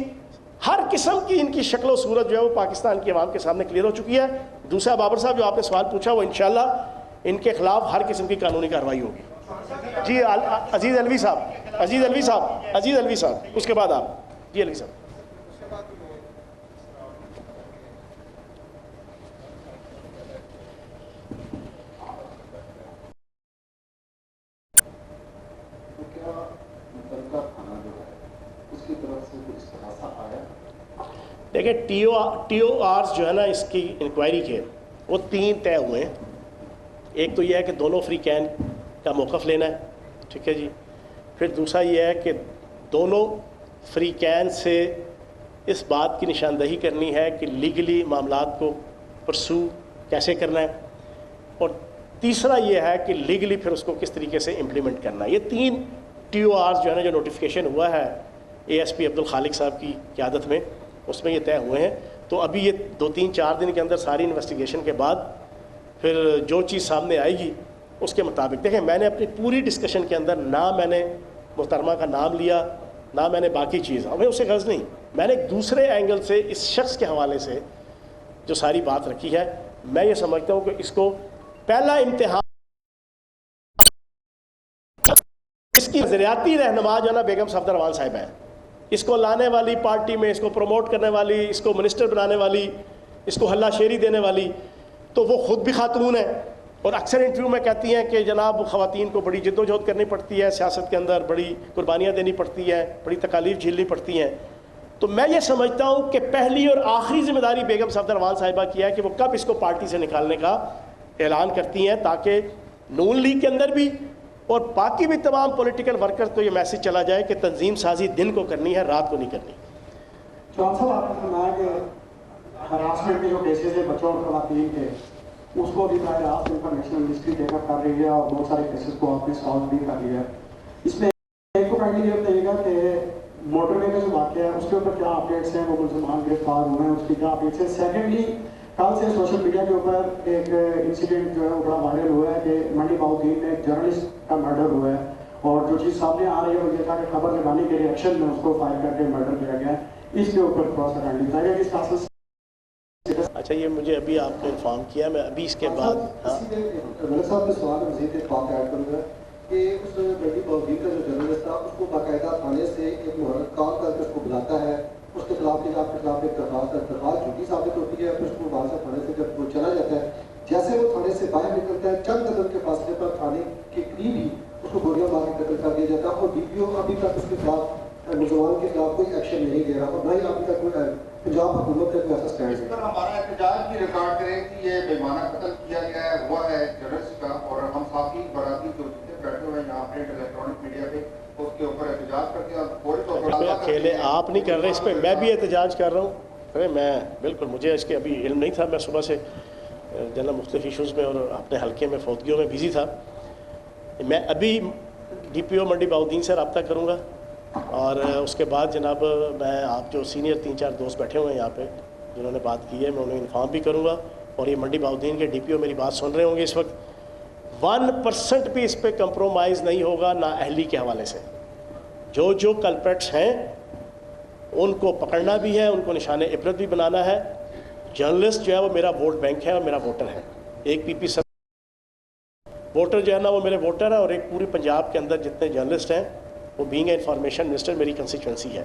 ہر قسم کی ان کی شکل و صورت جو ہے وہ پاکستان کی عوام کے سامنے کلیئر ہو چکی ہے. دوسرا بابر صاحب جو آپ نے سوال پوچھا وہ انشاءاللہ ان کے خلاف ہر قسم کی قانونی کارروائی ہوگی. جی عزیز علوی صاحب اس کے بعد آپ. جی علوی صاحب. دیکھیں ٹی او آرز جو ہے نا اس کی انکوائری کے وہ 3 طے ہوئے ہیں. ایک تو یہ ہے کہ دونوں فریقین کا موقف لینا ہے, ٹھیک ہے جی. پھر دوسرا یہ ہے کہ دونوں فریقین سے اس بات کی نشاندہی کرنی ہے کہ لیگلی معاملات کو پرسو کیسے کرنا ہے, اور تیسرا یہ ہے کہ لیگلی پھر اس کو کس طریقے سے امپلیمنٹ کرنا ہے. یہ 3 ٹی او آرز جو ہے نا جو نوٹیفیکیشن ہوا ہے اے ایس پی عبدالخالق صاحب کی قیادت میں, اس میں یہ طے ہوئے ہیں. تو ابھی یہ 2-3-4 دن کے اندر ساری انویسٹیگیشن کے بعد پھر جو چیز سامنے آئے گی اس کے مطابق. دیکھیں میں نے اپنی پوری ڈسکشن کے اندر نہ میں نے محترمہ کا نام لیا نہ میں نے باقی چیز, ہمیں اسے غرض نہیں. میں نے ایک دوسرے اینگل سے اس شخص کے حوالے سے جو ساری بات رکھی ہے, میں یہ سمجھتا ہوں کہ اس کو پہلا امتحان اس کی نظریاتی رہنما جو ہے نا بیگم صفدر امان صاحب ہیں. اس کو لانے والی پارٹی میں, اس کو پروموٹ کرنے والی, اس کو منسٹر بنانے والی, اس کو ہلا شیری دینے والی, تو وہ خود بھی خاتون ہے. اور اکثر انٹرویو میں کہتی ہیں کہ جناب خواتین کو بڑی جد و جہد کرنی پڑتی ہے سیاست کے اندر, بڑی قربانیاں دینی پڑتی ہیں, بڑی تکالیف جھیلنی پڑتی ہیں. تو میں یہ سمجھتا ہوں کہ پہلی اور آخری ذمہ داری بیگم صفدر امان صاحبہ کی ہے کہ وہ کب اس کو پارٹی سے نکالنے کا اعلان کرتی ہیں, تاکہ نون لیگ کے اندر بھی اور باقی بھی تمام پولیٹیکل ورکرز کو یہ میسج چلا جائے کہ تنظیم سازی دن کو کرنی ہے, رات کو نہیں کرنی. چوہان صاحب آپ نے فرمایا کہ ہراسمنٹ کے جو کیسز ہیں بچوں اور خواتین کے, اس کو بھی براہ راست انفارمیشن منسٹری ٹیک اپ کر رہی ہے اور بہت سارے کیسز کو آپ نے سالو بھی کر لیا ہے. اس میں ایک کو کائنڈلی یہ بتائیے گا کہ موٹر وے کا جو واقعہ ہے اس کے اوپر کیا اپڈیٹس ہیں, وہ مسلمان گرفتار ہوئے ہیں, اس کی کیا اپڈیٹس ہیں. سیکنڈلی کل سے سوشل میڈیا کے اوپر ایک انسیڈنٹ جو ہے وہ بڑا وائرل ہوا ہے کہ منڈی باؤدین میں ایک جرنلسٹ کا مرڈر ہوا ہے, اور جو چیز سامنے آ رہی ہے وہ یہ تھا کہ خبر لگانے کے ریئیکشن میں اس کو فائر کر کے مرڈر کیا گیا ہے. اس کے اوپر تھوڑا سا کائنڈلی بتائیے گا اس پروسیس. اچھا یہ مجھے ابھی آپ نے انفارم کیا, میں ابھی اس کے بعد ملک صاحب کے سوال میں مزید ایک بات ایڈ کروں گا کہ اس منڈی باؤدین کا جو جرنلسٹ تھا اس کو باقاعدہ تھانے سے ایک محرک کال کر کے اس کو بلاتا ہے, اس کے خلاف آپ کے خلاف ایک درخواست جھوٹی ثابت ہوتی ہے, پھر اس کو باہر سے تھانے سے جب وہ چلا جاتا ہے, جیسے وہ تھانے سے باہر نکلتا ہے چند قدم کے فاصلے پر تھانے کے قریب ہی اس کو گولیاں مار کے قتل کر دیا جاتا ہے, اور ڈی پی او ابھی تک اس کے خلاف مسلمان کے خلاف کوئی ایکشن نہیں لے رہا, اور نہ ہی ابھی تک کوئی پنجاب حکومت کا کوئی ایسا اسٹینڈ ہے. پر ہمارا احتجاج بھی ریکارڈ کریں کہ یہ بےمانہ قتل کیا گیا ہے, ہوا ہے جرنلسٹ کا, اور ہم ساتھی برادری جو جتنے بیٹھے ہوئے ہیں یہاں پرنٹ الیکٹرانک میڈیا پہ اس کے اوپر احتجاج کرتے ہیں. اور فوری طور پر اکیلے آپ نہیں کر رہے اس پہ, میں بھی احتجاج کر رہا ہوں. ارے میں بالکل, مجھے اس کے ابھی علم نہیں تھا, میں صبح سے جنرل مختلف ایشوز میں اور اپنے حلقے میں فوتگیوں میں بزی تھا. میں ابھی ڈی پی او منڈی باؤدین سے رابطہ کروں گا, اور اس کے بعد جناب میں آپ جو سینئر 3-4 دوست بیٹھے ہوئے ہیں یہاں پہ جنہوں نے بات کی ہے, میں انہیں انفارم بھی کروں گا. اور یہ منڈی باؤدین کے ڈی پی او میری بات سن رہے ہوں گے اس وقت. 1% بھی اس پہ کمپرومائز نہیں ہوگا نا اہلی کے حوالے سے. جو کلپریٹس ہیں ان کو پکڑنا بھی ہے, ان کو نشان عبرت بھی بنانا ہے. جرنلسٹ جو ہے وہ میرا ووٹ بینک ہے اور میرا ووٹر ہے. ایک پی پی سب ووٹر جو ہے نا وہ میرے ووٹر ہیں, اور ایک پوری پنجاب کے اندر جتنے جرنلسٹ ہیں وہ بینگ انفارمیشن منسٹر میری کنسٹیچوئنسی ہے.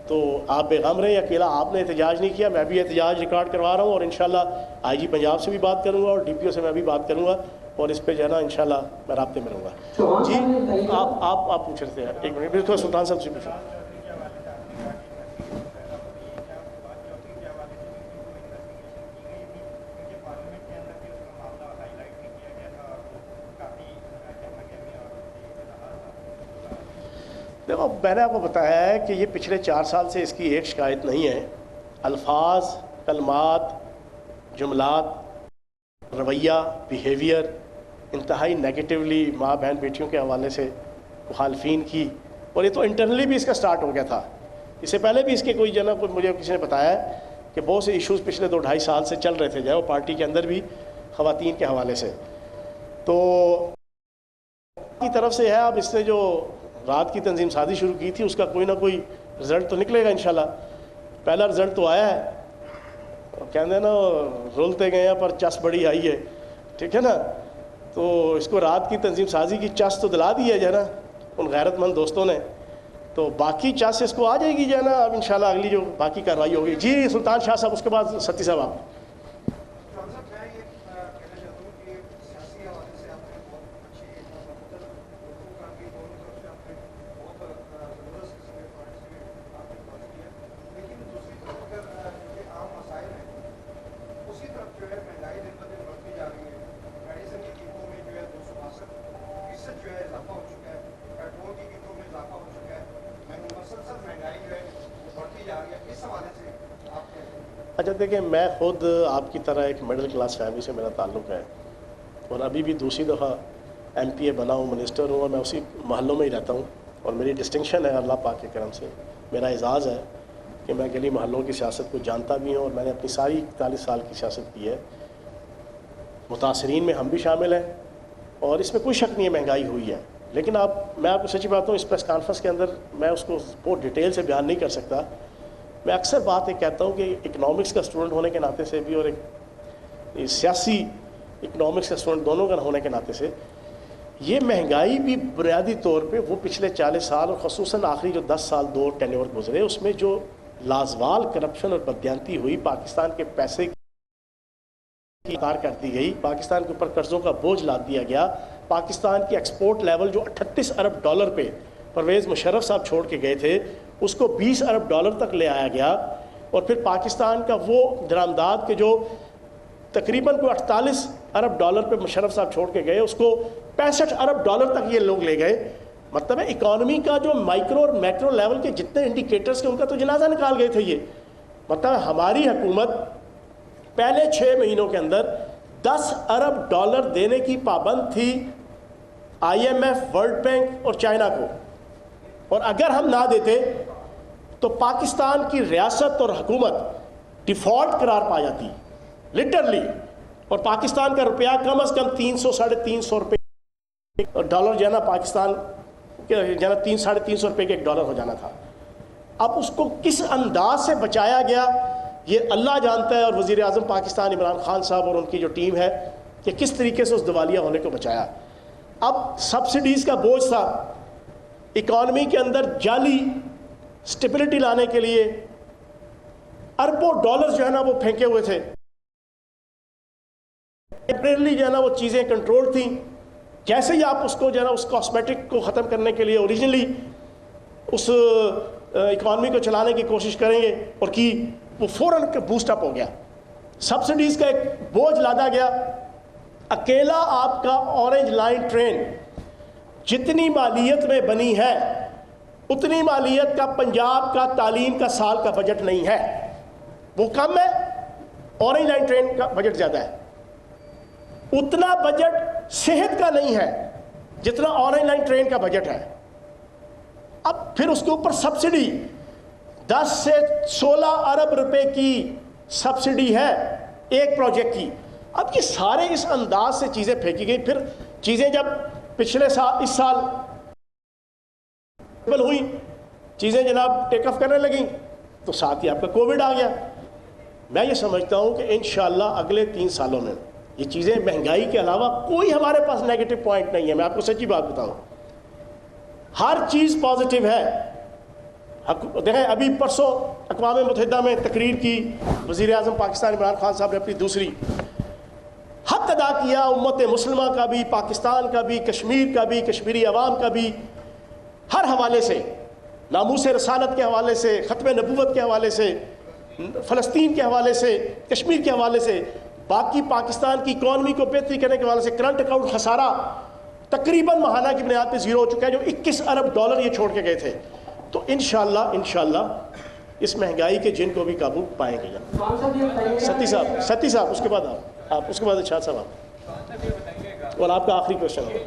تو آپ بے غم رہیں, اکیلا آپ نے احتجاج نہیں کیا, میں بھی احتجاج ریکارڈ کروا رہا ہوں, اور انشاءاللہ آئی جی پنجاب سے بھی بات کروں گا اور ڈی پی او سے میں بھی بات کروں گا, اور اس پہ جو ہے نا انشاءاللہ میں رابطے میں رہوں گا. جی آپ پوچھ رہے تھے, ایک منٹ تھوڑا سلطان صاحب سے پوچھیں. دیکھو میں نے آپ کو بتایا ہے کہ یہ پچھلے 4 سال سے اس کی ایک شکایت نہیں ہے. الفاظ, کلمات, جملات, رویہ, بیہیویئر انتہائی نیگیٹیولی ماں بہن بیٹیوں کے حوالے سے مخالفین کی, اور یہ تو انٹرنلی بھی اس کا سٹارٹ ہو گیا تھا. اس سے پہلے بھی اس کے کوئی جناب مجھے کسی نے بتایا ہے کہ بہت سے ایشوز پچھلے 2-2.5 سال سے چل رہے تھے جو ہے وہ پارٹی کے اندر بھی خواتین کے حوالے سے. تو کی طرف سے ہے, اب اس نے جو رات کی تنظیم سازی شروع کی تھی اس کا کوئی نہ کوئی رزلٹ تو نکلے گا انشاءاللہ. پہلا رزلٹ تو آیا ہے، کہتے ہیں نا رولتے گئے ہیں پر چس بڑی آئی ہے، ٹھیک ہے نا. تو اس کو رات کی تنظیم سازی کی چس تو دلا دی ہے جو ہے نا ان غیرت مند دوستوں نے، تو باقی چس اس کو آ جائے گی جو ہے نا. اب انشاءاللہ اگلی جو باقی کارروائی ہوگی. جی سلطان شاہ صاحب، اس کے بعد ستی صاحب آپ. اچھا دیکھیں، میں خود آپ کی طرح ایک مڈل کلاس فیملی سے میرا تعلق ہے، اور ابھی بھی دوسری دفعہ ایم پی اے بنا ہوں، منسٹر ہوں، اور میں اسی محلوں میں ہی رہتا ہوں. اور میری ڈسٹنکشن ہے اللہ پاک کے کرم سے، میرا اعزاز ہے کہ میں گلی محلوں کی سیاست کو جانتا بھی ہوں، اور میں نے اپنی ساری 41 سال کی سیاست کی ہے. متاثرین میں ہم بھی شامل ہیں، اور اس میں کوئی شک نہیں ہے مہنگائی ہوئی ہے. لیکن میں آپ کو سچی بات ہوں، اس پریس کانفرنس کے اندر میں اس کو بہت ڈیٹیل سے بیان نہیں کر سکتا. میں اکثر بات یہ کہتا ہوں کہ اکنامکس کا اسٹوڈنٹ ہونے کے ناطے سے بھی، اور ایک سیاسی اکنامکس کا اسٹوڈنٹ دونوں کا ہونے کے ناطے سے، یہ مہنگائی بھی بنیادی طور پہ وہ پچھلے 40 سال اور خصوصاً آخری جو 10 سال 2 ٹینیور گزرے، اس میں جو لازوال کرپشن اور بددیانتی ہوئی، پاکستان کے پیسے کی کار کر دی گئی، پاکستان کے اوپر قرضوں کا بوجھ لاد دیا گیا، پاکستان کی ایکسپورٹ لیول جو 38 ارب ڈالر پہ پرویز مشرف صاحب چھوڑ کے گئے تھے، اس کو 20 ارب ڈالر تک لے آیا گیا. اور پھر پاکستان کا وہ درآمدات کے جو تقریباً کوئی 48 ارب ڈالر پہ مشرف صاحب چھوڑ کے گئے، اس کو 65 ارب ڈالر تک یہ لوگ لے گئے. مطلب ہے اکانومی کا جو مائکرو اور میکرو لیول کے جتنے انڈیکیٹرز کے ان کا تو جنازہ نکال گئے تھے. یہ مطلب ہماری حکومت پہلے 6 مہینوں کے اندر 10 ارب ڈالر دینے کی پابند تھی I M F, world bank اور چائنا کو، اور اگر ہم نہ دیتے تو پاکستان کی ریاست اور حکومت ڈیفالٹ قرار پا جاتی لٹرلی، اور پاکستان کا روپیہ کم از کم 300 ساڑھے 300 روپے ڈالر جو ہے نا پاکستان جو ہے نا 300-350 روپے کے ایک ڈالر ہو جانا تھا. اب اس کو کس انداز سے بچایا گیا یہ اللہ جانتا ہے، اور وزیر اعظم پاکستان عمران خان صاحب اور ان کی جو ٹیم ہے کہ کس طریقے سے اس دیوالیہ ہونے کو بچایا. اب سبسڈیز کا بوجھ تھا اکانومی کے اندر، جعلی سٹیبلٹی لانے کے لیے اربوں ڈالرز جو ہے نا وہ پھینکے ہوئے تھے. ٹیمپریرلی جو ہے نا وہ چیزیں کنٹرول تھیں. جیسے ہی آپ اس کو جو ہے نا اس کاسمیٹک کو ختم کرنے کے لیے اوریجنلی اس اکانومی کو چلانے کی کوشش کریں گے اور کی، وہ فوراً بوسٹ اپ ہو گیا. سبسڈیز کا ایک بوجھ لادا گیا. اکیلا آپ کا اورنج لائن ٹرین جتنی مالیت میں بنی ہے اتنی مالیت کا پنجاب کا تعلیم کا سال کا بجٹ نہیں ہے. وہ کم ہے، اورنج لائن ٹرین کا بجٹ زیادہ ہے. اتنا بجٹ صحت کا نہیں ہے جتنا اورنج لائن ٹرین کا بجٹ ہے. اب پھر اس کے اوپر سبسڈی 10 سے 16 ارب روپے کی سبسڈی ہے ایک پروجیکٹ کی. اب یہ سارے اس انداز سے چیزیں پھینکی گئی. پھر چیزیں جب پچھلے سال، اس سال ہوئی، چیزیں جناب ٹیک آف کرنے لگیں، تو ساتھ ہی آپ کا کووڈ آ گیا. میں یہ سمجھتا ہوں کہ انشاءاللہ اگلے 3 سالوں میں یہ چیزیں، مہنگائی کے علاوہ کوئی ہمارے پاس نیگیٹو پوائنٹ نہیں ہے. میں آپ کو سچی بات بتاؤں، ہر چیز پازیٹیو ہے. دیکھیں ابھی پرسوں اقوام متحدہ میں تقریر کی وزیر اعظم پاکستان عمران خان صاحب نے، اپنی دوسری حق ادا کیا امت مسلمہ کا بھی، پاکستان کا بھی، کشمیر کا بھی، کشمیری عوام کا بھی، ہر حوالے سے، ناموس رسالت کے حوالے سے، ختم نبوت کے حوالے سے، فلسطین کے حوالے سے، کشمیر کے حوالے سے، باقی پاکستان کی اکانومی کو بہتری کرنے کے حوالے سے. کرنٹ اکاؤنٹ خسارہ تقریباً ماہانہ کی بنیاد پہ زیرو ہو چکا ہے، جو 21 ارب ڈالر یہ چھوڑ کے گئے تھے. تو انشاءاللہ اس مہنگائی کے جن کو بھی قابو پائیں گے. ستی صاحب اس کے بعد آپ اس کے بعد ارشاد صاحب آپ، اور آپ کا آخری کوشچن ہے.